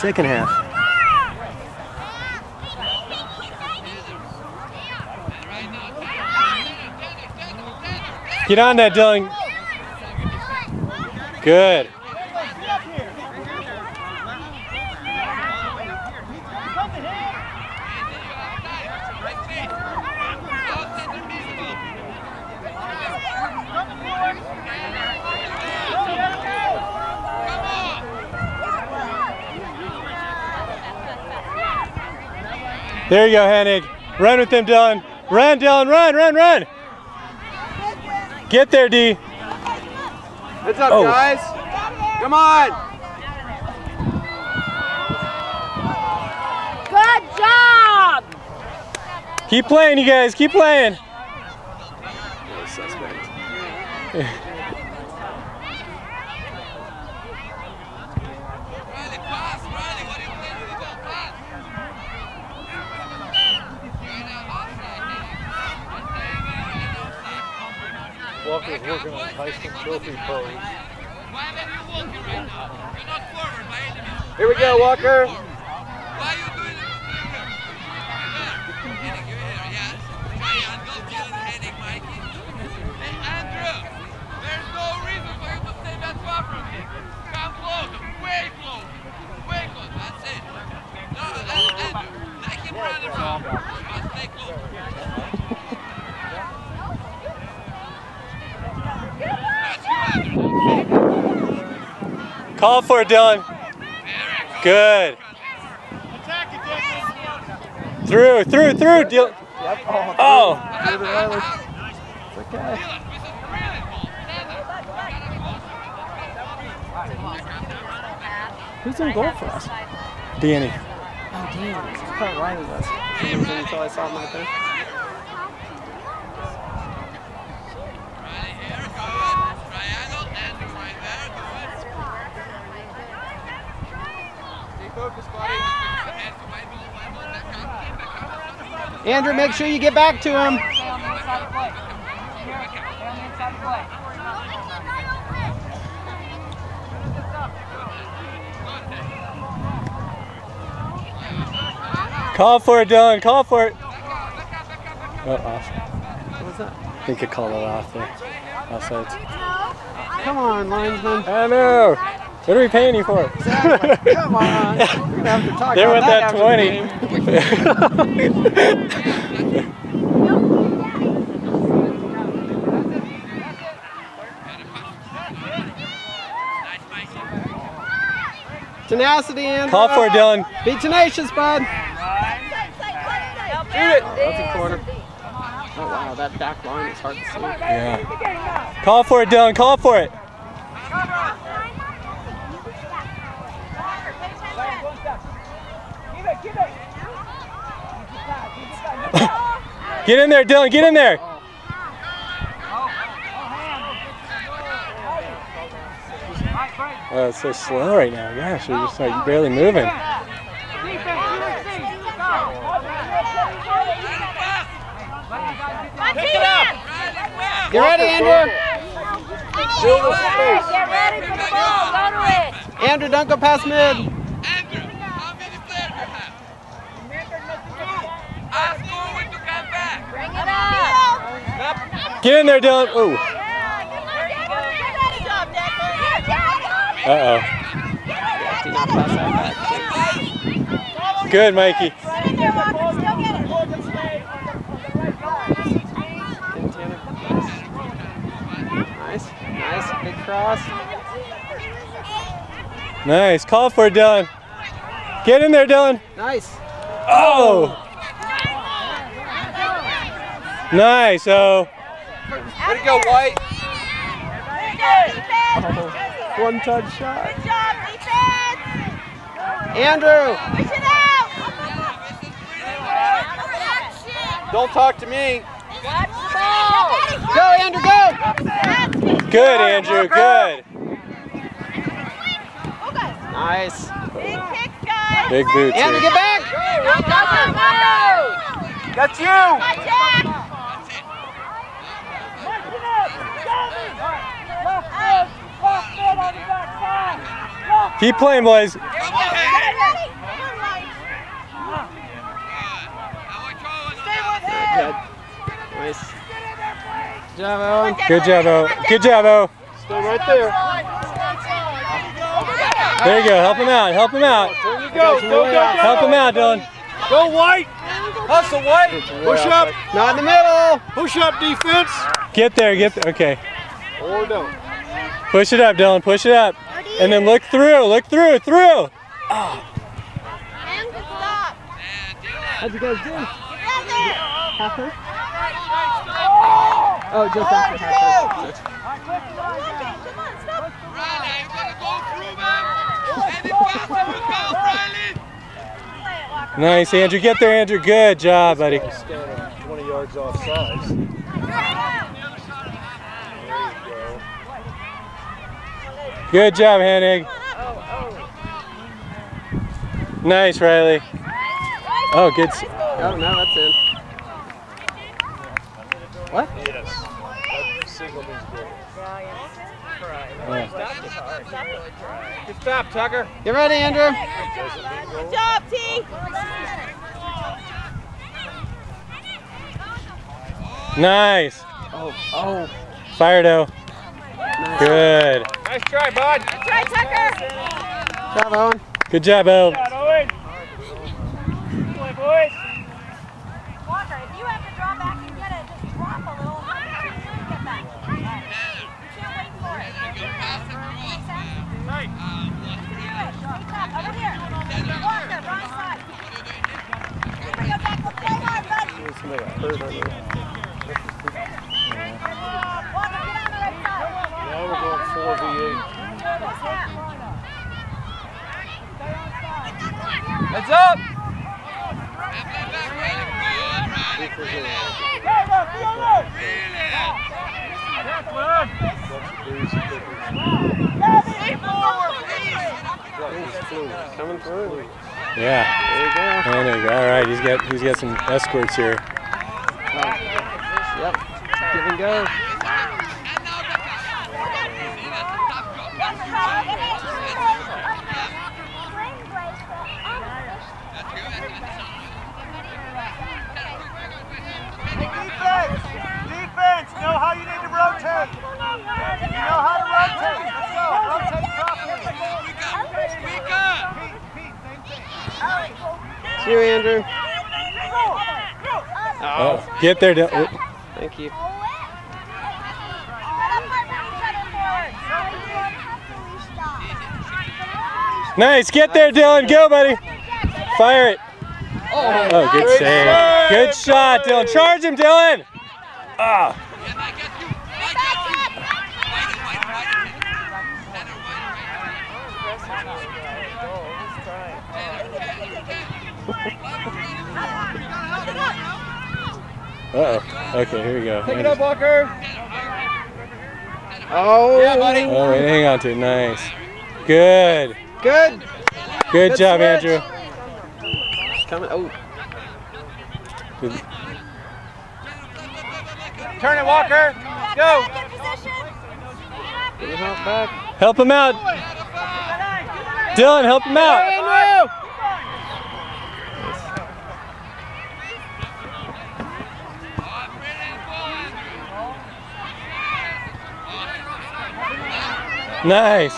second half. Get on that, Dylan. Good. There you go, Hennig. Run with him, Dylan. Run, Dylan, run, run, run. Get there, D. Heads up, guys. Come on. Good job. Keep playing, you guys. Keep playing. No suspect. Walker's working on Tyson trophy pose. Here we go, Walker. Why are you doing it? Henning, you're here, yes? Triangle, Dylan, Henning, Mikey. Hey, Andrew, there's no reason for you to stay that far from me. Come close, way close. Way close, that's it. No, Andrew, let him run around. Just stay close. Call for it, Dylan. Good. Through, Dylan. Oh. Okay. Who's in goal for us? Danny. Oh, damn. I thought Rhody was. Until I saw him right there. Andrew, make sure you get back to him. Call for it, Dylan. Call for it. Oh, off. What was that? I think it called it off there. Offsides. Come on, linesman. I know. What are we paying you for? Exactly. Come on. We're going to have to talk there about with that 20. Tenacity, Andrew. Call for it, Dylan. Be tenacious, bud. Shoot it. Oh, that's a corner. Oh, wow, that back line is hard to see. Yeah. Call for it, Dylan. Call for it. Get in there, Dylan. Get in there. Oh, it's so slow right now. Gosh, we're just like barely moving. Get ready, Andrew. Fill the space. Get ready for the ball. Go to it. Andrew, don't go past mid. Andrew, how many players you have? Ask Owen to come back. Bring it up. Get in there, Dylan. Ooh. Uh-oh. Do not pass that back. Good, Mikey. Nice, nice, big cross. Nice. Call for it, Dylan. Get in there, Dylan. Nice. Oh. Nice. Oh. Way to go, White. Oh, one-touch shot. Good job, defense. Andrew. Push it out. Don't talk to me. Watch the ball. Go, Andrew, go. Good, Andrew. Good. Nice. Big kicks, guys. Big boots. Andrew, get back. That's you. Keep playing, boys. Come on, Henry. good. Nice. Good job, Owen. Good job, O. Good job, O. Stay right there. There you go. Help him out. Help him out. There you go. Go, go, go. Help him out, Dylan. Go, White. Hustle, White. Push up. Not in the middle. Push up, defense. Get there. Get there. Okay. Or don't. Push it up, Dylan. Push it up. And then look through. Look through. Through. Oh. And stop. How'd you guys do? Together. Half first? Oh, just after half first. Come on, stop. Riley, you gotta go through them. Any pass you go, Riley. Nice, Andrew. Get there, Andrew. Good job, buddy. Standing 20 yards off size. There you go. Good job, Hennig. Nice, Riley. Oh, good. Oh, no, that's in. What? Yes. That signal means go. Good stop, Tucker. Get ready, Andrew. Good job, T. Nice. Oh. Fired, O. Good. Nice try, bud. Good try, Tucker. Good job, Owen. Good job, O. Owen. Good boy, boys. Walker, if you have to draw back and get it, just drop a little. How did you get back? You can't wait for it. Right. Over here. Walker, wrong side. Bring it back. Play hard, buddy. Walker, get on the right side. Now we're going 4v8. Heads up. Coming through. Yeah. There you go. Hennig. All right. He's got some escorts here. Yep. Give and go. Defense, know how you need to rotate. You know how to rotate. Let's go. Rotate properly. See you, Andrew. Oh, get there, Dylan. Thank you. Nice. Get there, Dylan. Go, buddy. Fire it. Oh, good save. Good shot, Dylan. Charge him, Dylan. Ah. Uh-oh. Okay, here we go. Pick it up, Walker. Oh. Yeah, buddy. Oh, wait, hang on to it. Nice. Good. Good. Good job, switch. Andrew. Coming. Oh. Good. Turn it, Walker. Go. Give me help back. Help him out. Dylan, help him out. Andrew. Nice.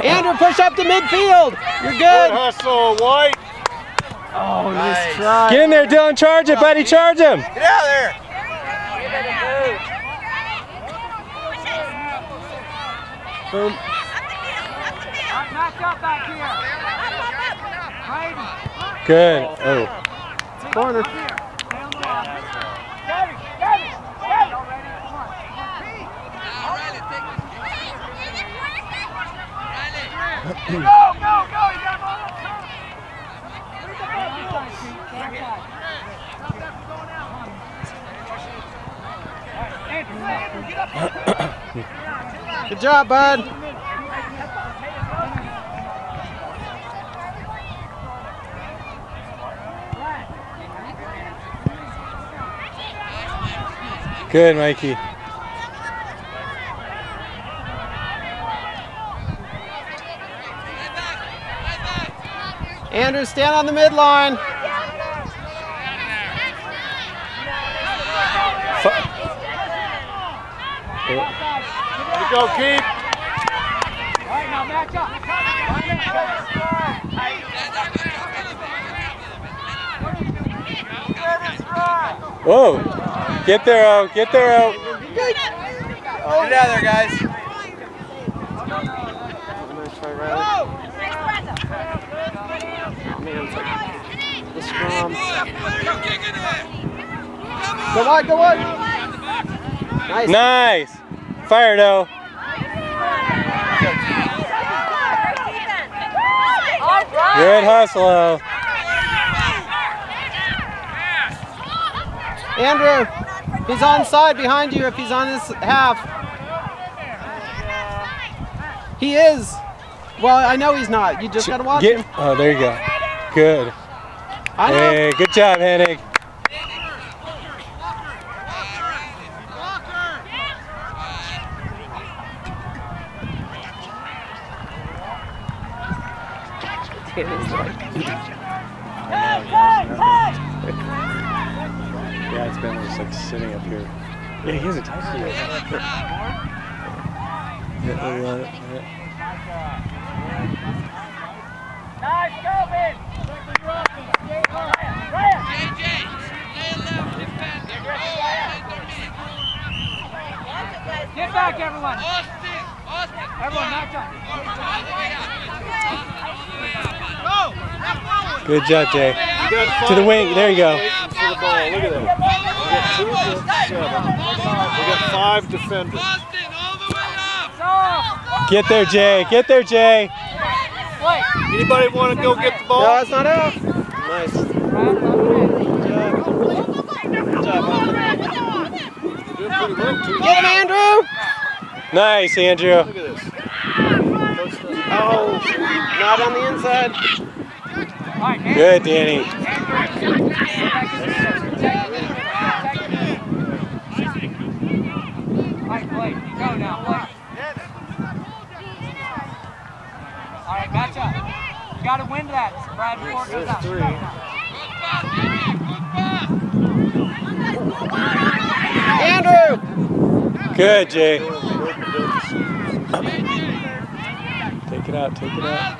Andrew, push up to midfield. You're Good good. hustle, White. Oh, nice try. Get in there, Dylan. Charge it, buddy. Charge him. Get out of there. Boom. Good. Oh. Corner. Good job, bud. Good, Mikey. Andrew, stand on the midline. You go, keep. Alright, now match up. Whoa! Get there, O. Get there, O. Get out of there, guys. The scrum. Go on, go on. Nice. Nice. Fire it, O. Good hustle, O. Andrew, he's on side behind you if he's on this half. He is. Well, I know he's not. You just gotta watch him. Oh, there you go. Good. I know. Hey, good job, Hennig. Yeah, it's been just like sitting up here. Yeah, he hasn't touched it yet. Nice, Calvin. JJ, lay left defender. Get back, everyone. Austin. Everyone, match up. Good job, Jay. To the wing. There you go. For the ball. Look at that. We got 2 against 7. We got 5 defenders. Austin, all the way up. Get there, Jay. Get there, Jay. Anybody want to go get the ball? No, it's not out. Nice. Good job. Doing pretty well, too. Get him, Andrew. Nice, Andrew. Look at this. Oh, not on the inside. Good, Danny. Alright, match up. You gotta win that, Brad, before it goes out. Good pass, Andrew! Good, Jay. Take it out, take it out.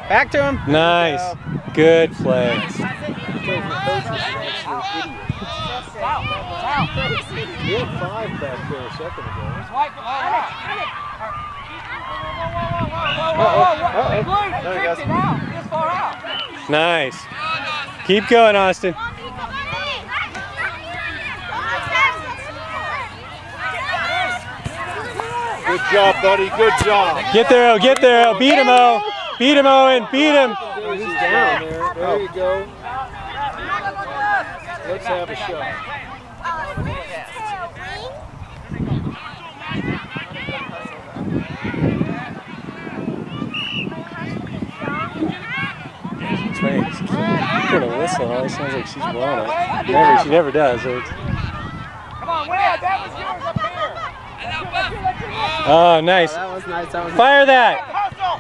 Back to him. Nice. Good play. We had 5 back there a second ago. There he goes. Nice. Keep going, Austin. Good job, buddy. Good job. Get there, O. Get there, O. Beat him, O. Beat him, Owen. Beat him. He's down there. There you go. Let's have a shot. That's right. She's gonna whistle. All it sounds like she's blowing it. She never does. So it's... Come on, Wade. That was yours up here. Oh, nice. That was nice. That was Fire that.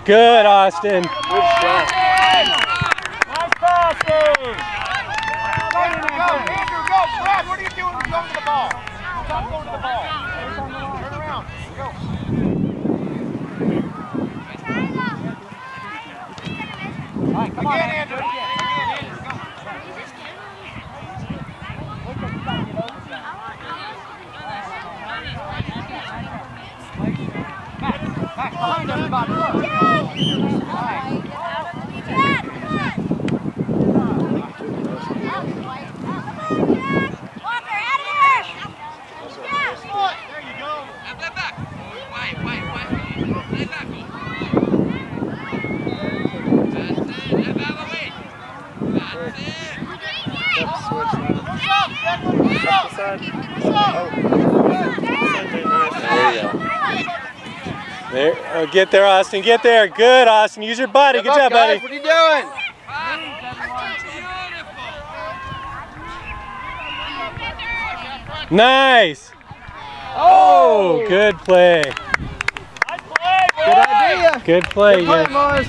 Good, Austin. Good shot. Nice pass, Dave. Go, Andrew, go. Brad, what are you doing going to the ball? Stop going to the ball. Turn around. Go. All right, come on, Andrew. Again, Andrew. Go. back behind everybody. Look. All right. There, oh, get there, Austin. Get there. Good, Austin. Use your body. Good job, buddy. What are you doing? Nice. Oh, good play. Good idea. Good play, Good play, Mars.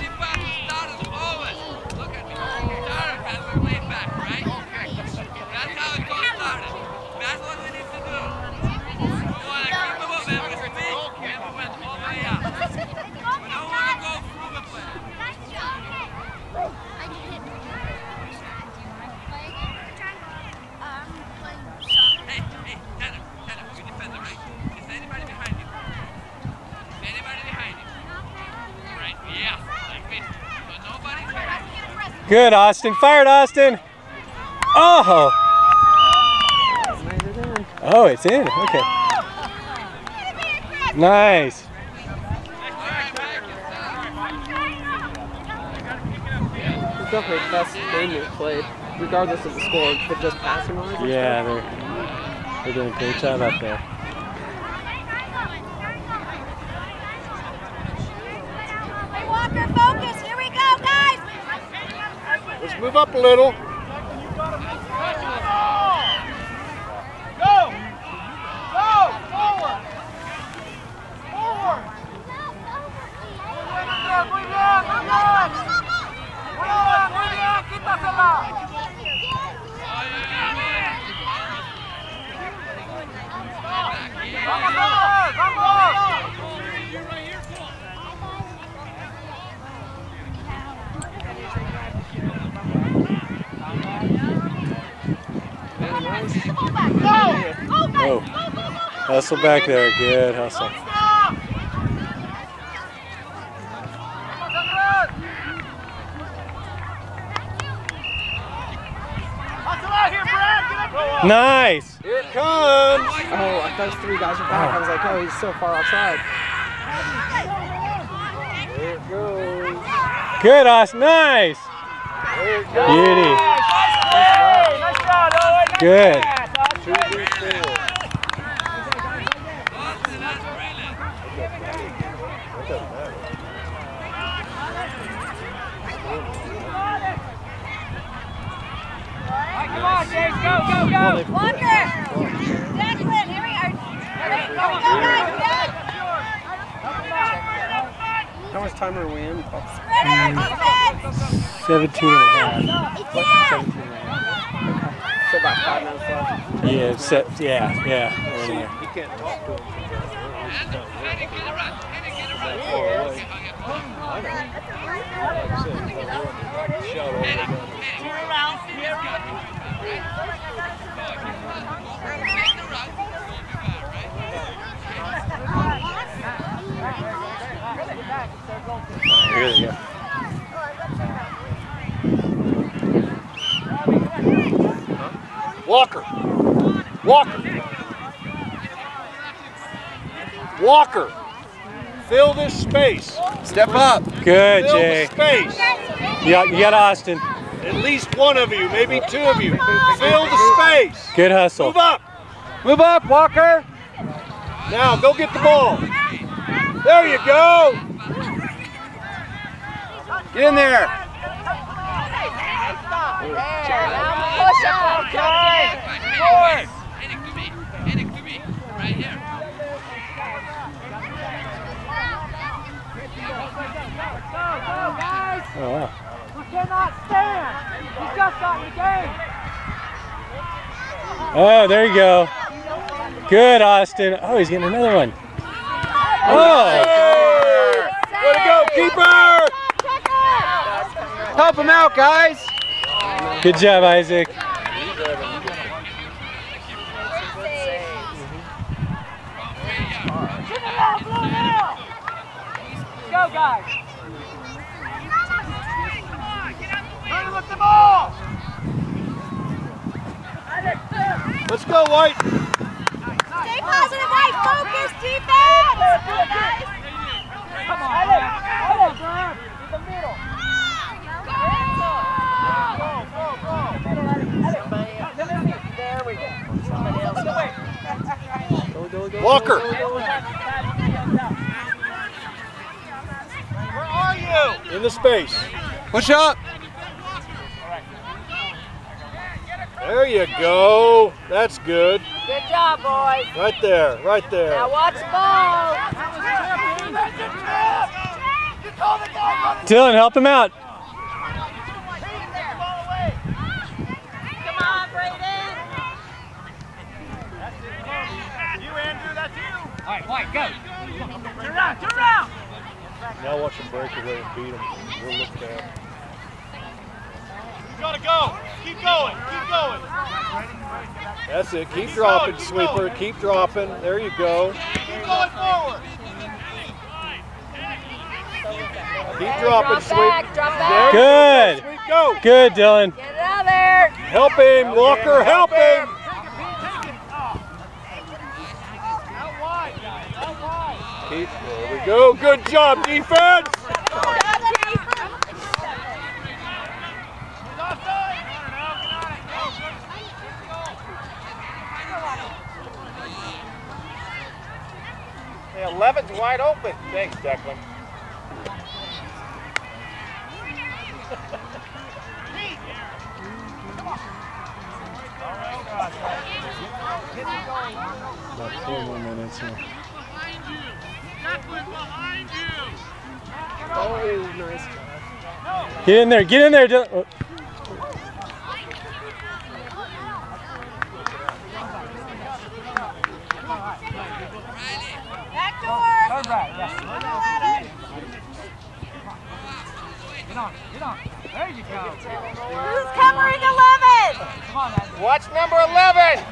Yes, like this. So nobody's hurt. Good, Austin. Fired, Austin. Oh. Oh, it's in. Okay. Nice. It's definitely the best game we've played, regardless of the score, but just passing wise. Yeah, they're doing a great job up there. Hey, Walker, focus. Here we go, guys. Let's move up a little. Go! Go! Forward! Forward! Muy bien, muy bien. Muy bien, quítasela. ¡Vamos, vamos! Oh, hustle back there. Good hustle. Nice. Here it comes. Oh, I thought 3 guys were back. I was like, oh, he's so far outside. There it goes. Good, Austin. Nice. There it goes. Beauty. Nice shot, Owen. Nice Good. pass, Austin. 2v4. Austin, that's brilliant. That doesn't matter. All right, come on, James. Go, go, go. Walker. Declan, here we are. Here we go, guys. We got it. How much time are we in? Spread out defense. 17 and a half. 17 and a half. So about 5 minutes left. Yeah, set. Yeah. We're in here. You can't talk to him. Heading to the run. Heading to the run. I know. Like I said, shout all the way. Here they go. Walker. Walker. Walker. Fill this space. Step up. Good, Fill Jay. the space. You got Austin. At least one of you, maybe 2 of you. Fill the space. Good hustle. Move up. Move up, Walker. Now go get the ball. There you go. Get in there. Push up. Forward. Heading to me. Heading to me. Right here. Oh, wow. We cannot stand. We just got in the game. Oh, there you go. Good, Austin. Oh, he's getting another one. Oh. Way to go, keeper. Help him out, guys. Good job, Isaac. Go, guys. Try to lift the ball. Let's go, White. Stay positive, right? Focus, defense. Come on, Alex. Alex, in the middle. There we go. Somebody else. Walker. Where are you? In the space. Push up. There you go. That's good. Good job, boys. Right there, right there. Now watch the ball. Dylan, help him out. Come on, Brayden. You, Andrew, that's you. All right, White, go. Turn around, turn around. Now watch him break away and beat him. We'll look down. You gotta go. Keep going. Keep going. That's it. Keep dropping, sweeper. Keep dropping. There you go. Keep going forward. Keep dropping, Drop back, sweet. drop back. Good. Sweet, go. Good, Dylan. Get it out there. Help him, Walker, help him. Keep, there we go. Good job, defense. Hey, 11's wide open. Thanks, Declan. About 4 more minutes here. Oh, nice. Get in there, Dylan. Oh. Back door. Turn right, yes. Let it. Get on. There you go. Who's covering 11? Come on, Andrew. Watch number 11.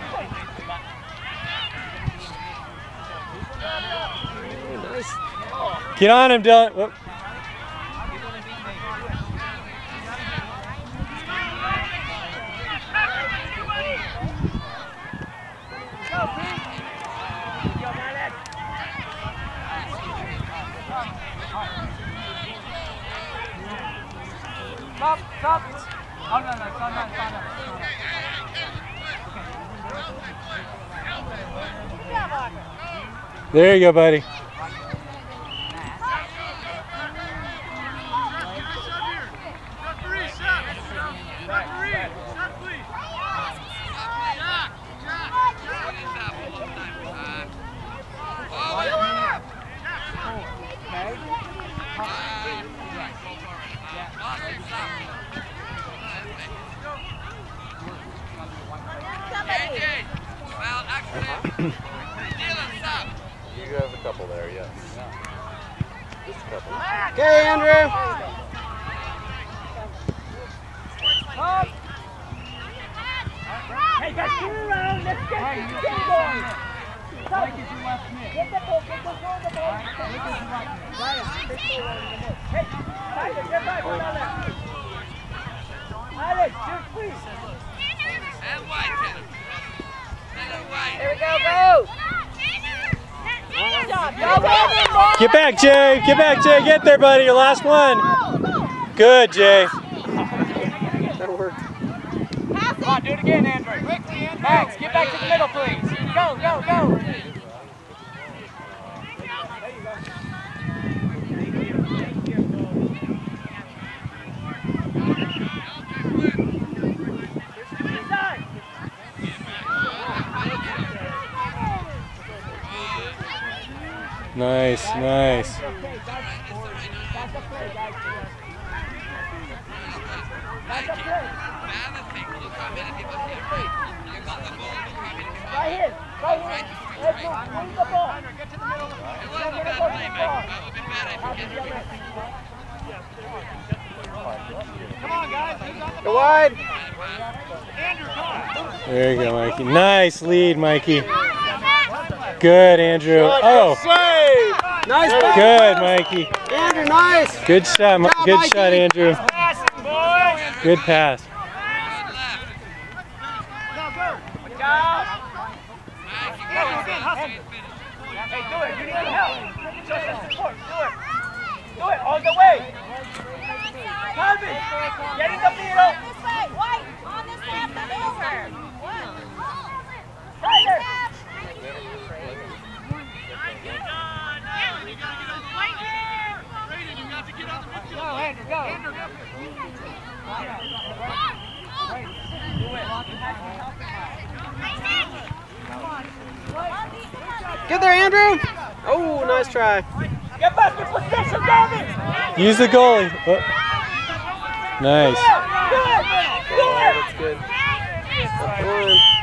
Get on him, Dylan. Whoop. Stop. Oh, no, it's on. There you go, buddy. You have a couple there, yes. Just a couple. Okay, Andrew. Hey, guys, turn around. Let's get this game going. Mike is your left mid. Get the ball, get the ball, the ball. Hey, Alex, get back on that. Alex, shoot, please. And white, Taylor. Taylor white. Here we go. Good job. Go, Brandon. Get back, Jay. Get back, Jay. Get there, buddy. Your last one. Good, Jay. That worked. Come on, do it again, Andrew. Max, get back to the middle, please. Go. Nice. Go wide. There you go, Mikey. Nice lead, Mikey. Good, Andrew. Oh, Save! Nice. good, Mikey. Andrew, nice. Good shot. Good Mikey. shot, Andrew. Good pass. Hey, do it. You need help. Show some support. Do it. On the way. Calvin, get in the middle. This way. White. On this left. The over. Tyler. Go, Andrew, go. Get there, Andrew. Oh, nice try. Get back in position, Gavin. Use the goalie. Oh. Nice. That's good. That's one.